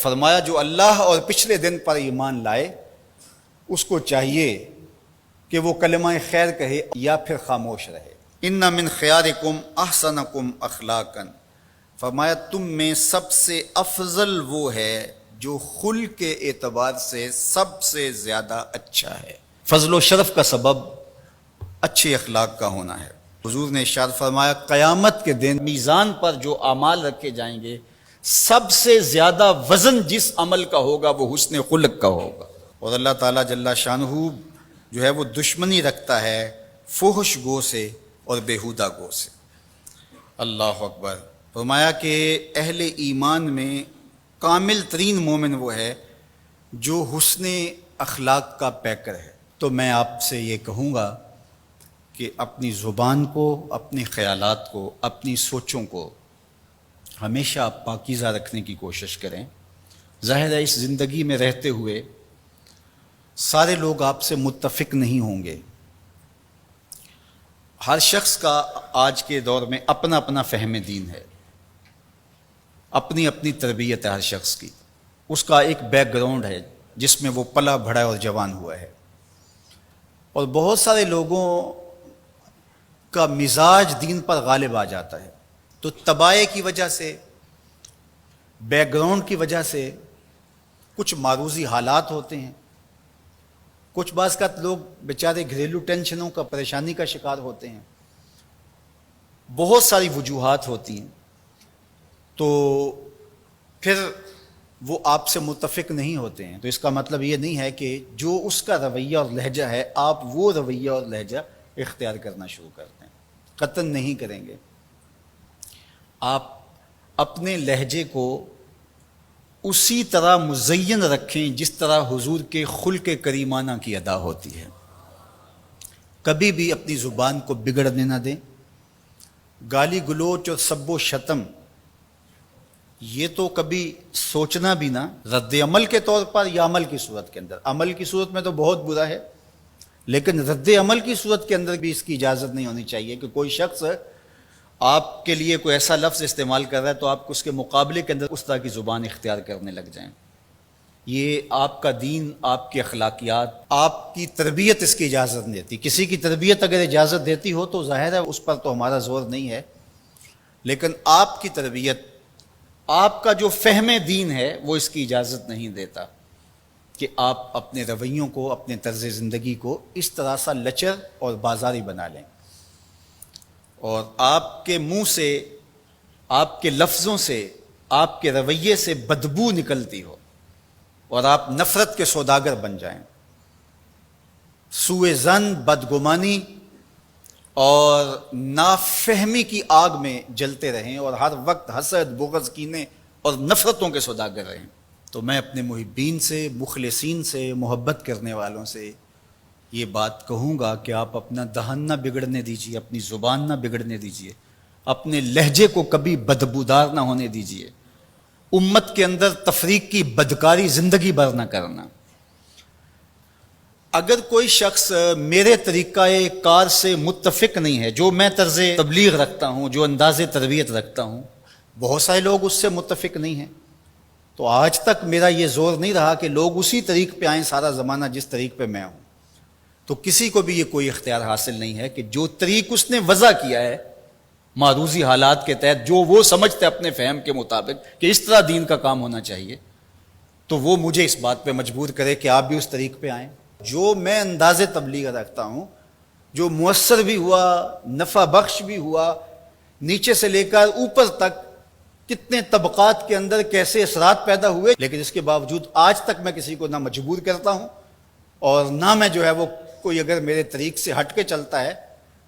فرمایا جو اللہ اور پچھلے دن پر ایمان لائے اس کو چاہیے کہ وہ کلمہ خیر کہے یا پھر خاموش رہے۔ ان من خیارکم احسنکم اخلاقا، فرمایا تم میں سب سے افضل وہ ہے جو خلق کے اعتبار سے سب سے زیادہ اچھا ہے۔ فضل و شرف کا سبب اچھے اخلاق کا ہونا ہے۔ حضور نے ارشاد فرمایا قیامت کے دن میزان پر جو اعمال رکھے جائیں گے سب سے زیادہ وزن جس عمل کا ہوگا وہ حسن خلق کا ہوگا۔ اور اللہ تعالیٰ جل شانہ جو ہے وہ دشمنی رکھتا ہے فحش گو سے اور بیہودہ گو سے۔ اللہ اکبر۔ فرمایا کہ اہل ایمان میں کامل ترین مومن وہ ہے جو حسن اخلاق کا پیکر ہے۔ تو میں آپ سے یہ کہوں گا کہ اپنی زبان کو، اپنے خیالات کو، اپنی سوچوں کو ہمیشہ آپ پاکیزہ رکھنے کی کوشش کریں۔ ظاہر ہے اس زندگی میں رہتے ہوئے سارے لوگ آپ سے متفق نہیں ہوں گے۔ ہر شخص کا آج کے دور میں اپنا اپنا فہم دین ہے، اپنی اپنی تربیت ہے ہر شخص کی، اس کا ایک بیک گراؤنڈ ہے جس میں وہ پلا بڑھا اور جوان ہوا ہے۔ اور بہت سارے لوگوں کا مزاج دین پر غالب آ جاتا ہے، تو طباع کی وجہ سے، بیک گراؤنڈ کی وجہ سے کچھ معروضی حالات ہوتے ہیں، کچھ بعض کا لوگ بیچارے گھریلو ٹینشنوں کا، پریشانی کا شکار ہوتے ہیں، بہت ساری وجوہات ہوتی ہیں، تو پھر وہ آپ سے متفق نہیں ہوتے ہیں۔ تو اس کا مطلب یہ نہیں ہے کہ جو اس کا رویہ اور لہجہ ہے آپ وہ رویہ اور لہجہ اختیار کرنا شروع کر دیں، قطعاً نہیں کریں گے۔ آپ اپنے لہجے کو اسی طرح مزین رکھیں جس طرح حضور کے خلق کریمانہ کی ادا ہوتی ہے۔ کبھی بھی اپنی زبان کو بگڑنے نہ دیں۔ گالی گلوچ اور سب و شتم یہ تو کبھی سوچنا بھی نہ، رد عمل کے طور پر یا عمل کی صورت کے اندر۔ عمل کی صورت میں تو بہت برا ہے، لیکن رد عمل کی صورت کے اندر بھی اس کی اجازت نہیں ہونی چاہیے کہ کوئی شخص آپ کے لیے کوئی ایسا لفظ استعمال کر رہا ہے تو آپ اس کے مقابلے کے اندر اس طرح کی زبان اختیار کرنے لگ جائیں۔ یہ آپ کا دین، آپ کی اخلاقیات، آپ کی تربیت اس کی اجازت نہیں دیتی۔ کسی کی تربیت اگر اجازت دیتی ہو تو ظاہر ہے اس پر تو ہمارا زور نہیں ہے، لیکن آپ کی تربیت، آپ کا جو فہم دین ہے وہ اس کی اجازت نہیں دیتا کہ آپ اپنے رویوں کو، اپنے طرز زندگی کو اس طرح سا لچر اور بازاری بنا لیں، اور آپ کے منہ سے، آپ کے لفظوں سے، آپ کے رویے سے بدبو نکلتی ہو اور آپ نفرت کے سوداگر بن جائیں، سوء ظن، بدگمانی اور نافہمی کی آگ میں جلتے رہیں اور ہر وقت حسد، بغض، کینے اور نفرتوں کے سوداگر رہیں۔ تو میں اپنے محبین سے، مخلصین سے، محبت کرنے والوں سے یہ بات کہوں گا کہ آپ اپنا دہن نہ بگڑنے دیجیے، اپنی زبان نہ بگڑنے دیجیے، اپنے لہجے کو کبھی بدبودار نہ ہونے دیجیے، امت کے اندر تفریق کی بدکاری زندگی بھر نہ کرنا۔ اگر کوئی شخص میرے طریقہ کار سے متفق نہیں ہے، جو میں طرز تبلیغ رکھتا ہوں، جو انداز تربیت رکھتا ہوں، بہت سارے لوگ اس سے متفق نہیں ہیں، تو آج تک میرا یہ زور نہیں رہا کہ لوگ اسی طریق پہ آئیں سارا زمانہ جس طریق پہ میں ہوں۔ تو کسی کو بھی یہ کوئی اختیار حاصل نہیں ہے کہ جو طریق اس نے وضع کیا ہے معروضی حالات کے تحت، جو وہ سمجھتے اپنے فہم کے مطابق کہ اس طرح دین کا کام ہونا چاہیے، تو وہ مجھے اس بات پہ مجبور کرے کہ آپ بھی اس طریق پہ آئیں۔ جو میں انداز تبلیغ رکھتا ہوں، جو مؤثر بھی ہوا، نفع بخش بھی ہوا، نیچے سے لے کر اوپر تک کتنے طبقات کے اندر کیسے اثرات پیدا ہوئے، لیکن اس کے باوجود آج تک میں کسی کو نہ مجبور کرتا ہوں اور نہ میں جو ہے وہ کوئی اگر میرے طریق سے ہٹ کے چلتا ہے،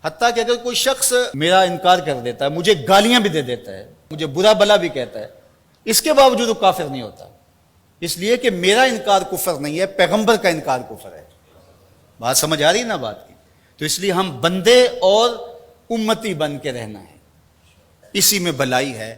حتیٰ کہ اگر کوئی شخص میرا انکار کر دیتا ہے، مجھے گالیاں بھی دے دیتا ہے، مجھے برا بلا بھی کہتا ہے، اس کے باوجود وہ کافر نہیں ہوتا، اس لیے کہ میرا انکار کفر نہیں ہے، پیغمبر کا انکار کفر ہے۔ بات سمجھ آ رہی نا بات کی؟ تو اس لیے ہم بندے اور امتی بن کے رہنا ہے، اسی میں بھلائی ہے۔